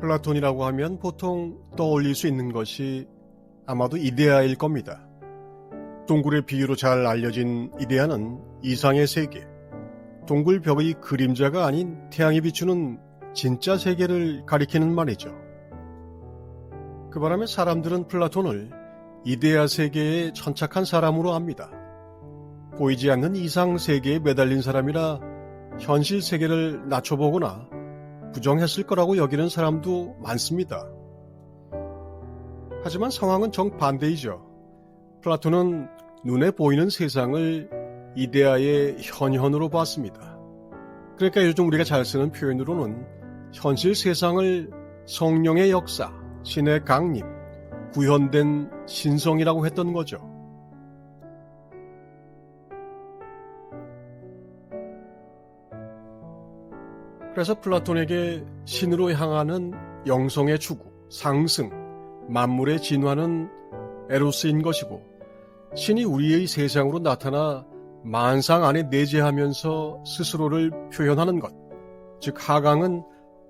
플라톤이라고 하면 보통 떠올릴 수 있는 것이 아마도 이데아일 겁니다. 동굴의 비유로 잘 알려진 이데아는 이상의 세계, 동굴 벽의 그림자가 아닌 태양이 비추는 진짜 세계를 가리키는 말이죠. 그 바람에 사람들은 플라톤을 이데아 세계에 천착한 사람으로 압니다. 보이지 않는 이상 세계에 매달린 사람이라 현실 세계를 낮춰보거나 부정했을 거라고 여기는 사람도 많습니다. 하지만 상황은 정반대이죠. 플라톤은 눈에 보이는 세상을 이데아의 현현으로 봤습니다. 그러니까 요즘 우리가 잘 쓰는 표현으로는 현실 세상을 성령의 역사, 신의 강림, 구현된 신성이라고 했던 거죠. 그래서 플라톤에게 신으로 향하는 영성의 추구, 상승, 만물의 진화는 에로스인 것이고, 신이 우리의 세상으로 나타나 만상 안에 내재하면서 스스로를 표현하는 것, 즉 하강은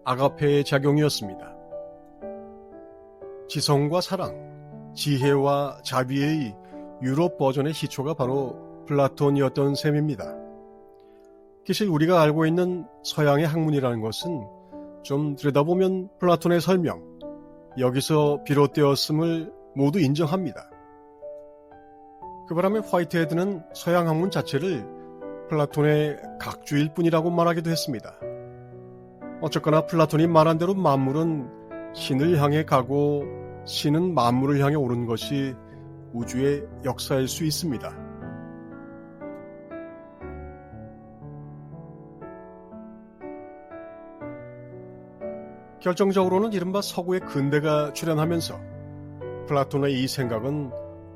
아가페의 작용이었습니다. 지성과 사랑, 지혜와 자비의 유럽 버전의 시초가 바로 플라톤이었던 셈입니다. 사실 우리가 알고 있는 서양의 학문이라는 것은 좀 들여다보면 플라톤의 설명, 여기서 비롯되었음을 모두 인정합니다. 그 바람에 화이트헤드는 서양 학문 자체를 플라톤의 각주일 뿐이라고 말하기도 했습니다. 어쨌거나 플라톤이 말한 대로 만물은 신을 향해 가고 신은 만물을 향해 오른 것이 우주의 역사일 수 있습니다. 결정적으로는 이른바 서구의 근대가 출현하면서 플라톤의 이 생각은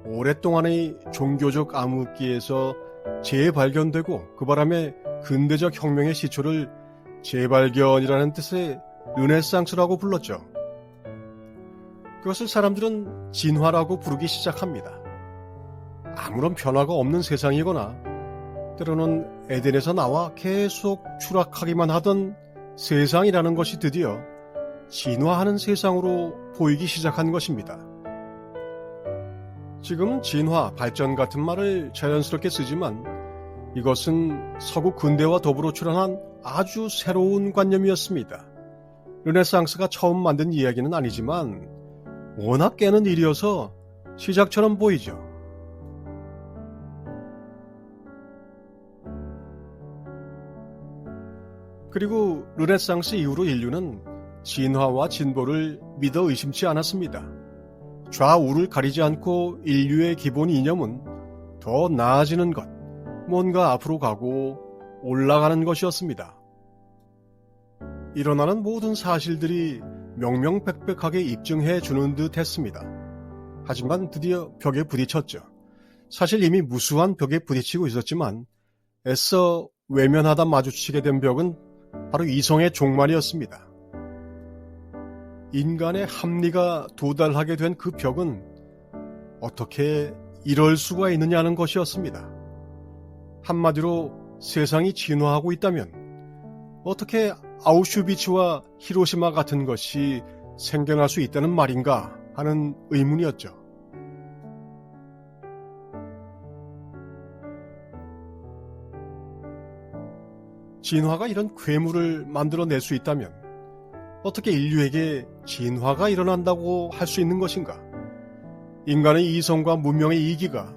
오랫동안의 종교적 암흑기에서 재발견되고 그 바람에 근대적 혁명의 시초를 재발견이라는 뜻의 르네상스라고 불렀죠. 그것을 사람들은 진화라고 부르기 시작합니다. 아무런 변화가 없는 세상이거나 때로는 에덴에서 나와 계속 추락하기만 하던 세상이라는 것이 드디어 진화하는 세상으로 보이기 시작한 것입니다. 지금은 진화, 발전 같은 말을 자연스럽게 쓰지만 이것은 서구 근대와 더불어 출현한 아주 새로운 관념이었습니다. 르네상스가 처음 만든 이야기는 아니지만 워낙 깨는 일이어서 시작처럼 보이죠. 그리고 르네상스 이후로 인류는 진화와 진보를 믿어 의심치 않았습니다. 좌우를 가리지 않고 인류의 기본 이념은 더 나아지는 것, 뭔가 앞으로 가고 올라가는 것이었습니다. 일어나는 모든 사실들이 명명백백하게 입증해 주는 듯 했습니다. 하지만 드디어 벽에 부딪혔죠. 사실 이미 무수한 벽에 부딪히고 있었지만 애써 외면하다 마주치게 된 벽은 바로 이성의 종말이었습니다. 인간의 합리가 도달하게 된 그 벽은 어떻게 이럴 수가 있느냐는 것이었습니다. 한마디로 세상이 진화하고 있다면 어떻게 아우슈비츠와 히로시마 같은 것이 생겨날 수 있다는 말인가 하는 의문이었죠. 진화가 이런 괴물을 만들어낼 수 있다면 어떻게 인류에게 진화가 일어난다고 할 수 있는 것인가? 인간의 이성과 문명의 이기가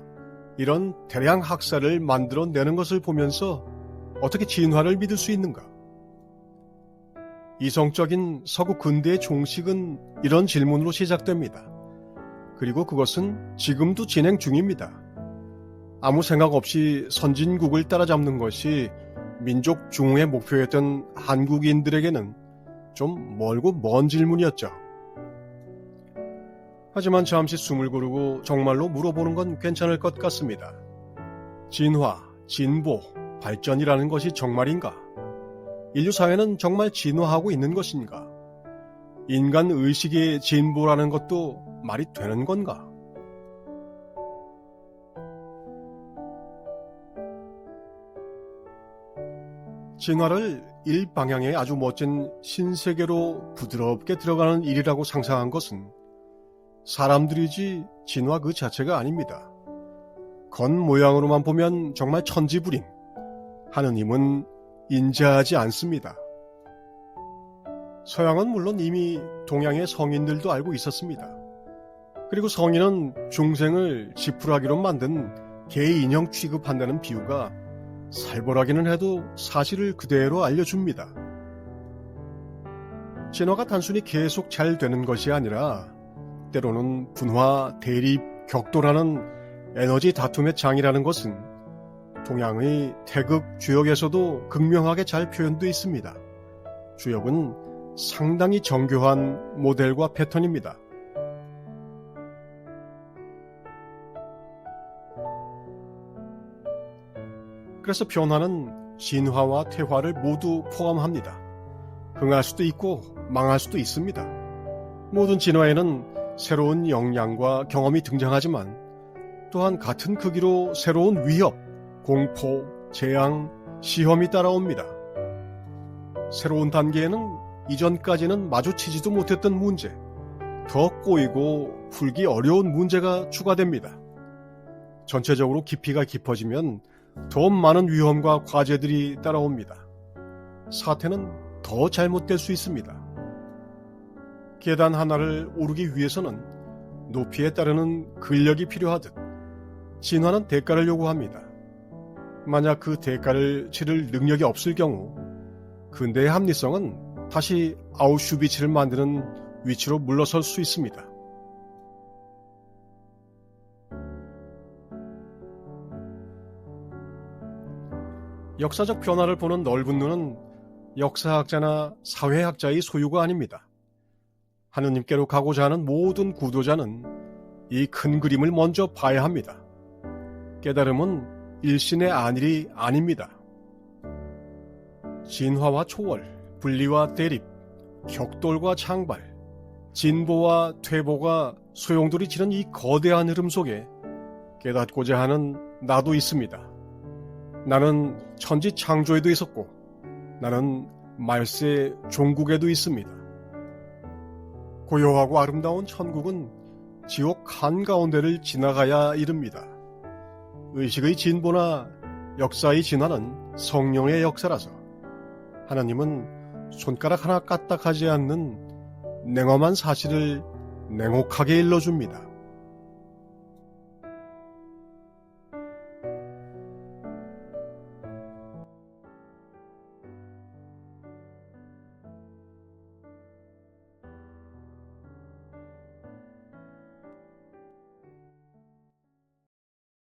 이런 대량 학살을 만들어내는 것을 보면서 어떻게 진화를 믿을 수 있는가? 이성적인 서구 근대의 종식은 이런 질문으로 시작됩니다. 그리고 그것은 지금도 진행 중입니다. 아무 생각 없이 선진국을 따라잡는 것이 민족 중흥의 목표였던 한국인들에게는 좀 멀고 먼 질문이었죠. 하지만 잠시 숨을 고르고 정말로 물어보는 건 괜찮을 것 같습니다. 진화, 진보, 발전이라는 것이 정말인가? 인류 사회는 정말 진화하고 있는 것인가? 인간 의식의 진보라는 것도 말이 되는 건가? 진화를 일방향의 아주 멋진 신세계로 부드럽게 들어가는 일이라고 상상한 것은 사람들이지 진화 그 자체가 아닙니다. 겉모양으로만 보면 정말 천지부린, 하느님은 인자하지 않습니다. 서양은 물론 이미 동양의 성인들도 알고 있었습니다. 그리고 성인은 중생을 지푸라기로 만든 개 인형 취급한다는 비유가 살벌하기는 해도 사실을 그대로 알려줍니다. 진화가 단순히 계속 잘 되는 것이 아니라 때로는 분화, 대립, 격돌하는 에너지 다툼의 장이라는 것은 동양의 태극 주역에서도 극명하게 잘 표현되어 있습니다. 주역은 상당히 정교한 모델과 패턴입니다. 그래서 변화는 진화와 퇴화를 모두 포함합니다. 흥할 수도 있고 망할 수도 있습니다. 모든 진화에는 새로운 역량과 경험이 등장하지만 또한 같은 크기로 새로운 위협, 공포, 재앙, 시험이 따라옵니다. 새로운 단계에는 이전까지는 마주치지도 못했던 문제, 더 꼬이고 풀기 어려운 문제가 추가됩니다. 전체적으로 깊이가 깊어지면 더 많은 위험과 과제들이 따라옵니다. 사태는 더 잘못될 수 있습니다. 계단 하나를 오르기 위해서는 높이에 따르는 근력이 필요하듯 진화는 대가를 요구합니다. 만약 그 대가를 치를 능력이 없을 경우 근대의 합리성은 다시 아우슈비츠를 만드는 위치로 물러설 수 있습니다. 역사적 변화를 보는 넓은 눈은 역사학자나 사회학자의 소유가 아닙니다. 하느님께로 가고자 하는 모든 구도자는 이 큰 그림을 먼저 봐야 합니다. 깨달음은 일신의 안일이 아닙니다. 진화와 초월, 분리와 대립, 격돌과 창발, 진보와 퇴보가 소용돌이 치는 이 거대한 흐름 속에 깨닫고자 하는 나도 있습니다. 나는 천지 창조에도 있었고 나는 말세 종국에도 있습니다. 고요하고 아름다운 천국은 지옥 한가운데를 지나가야 이릅니다. 의식의 진보나 역사의 진화는 성령의 역사라서 하나님은 손가락 하나 까딱하지 않는 냉엄한 사실을 냉혹하게 일러줍니다.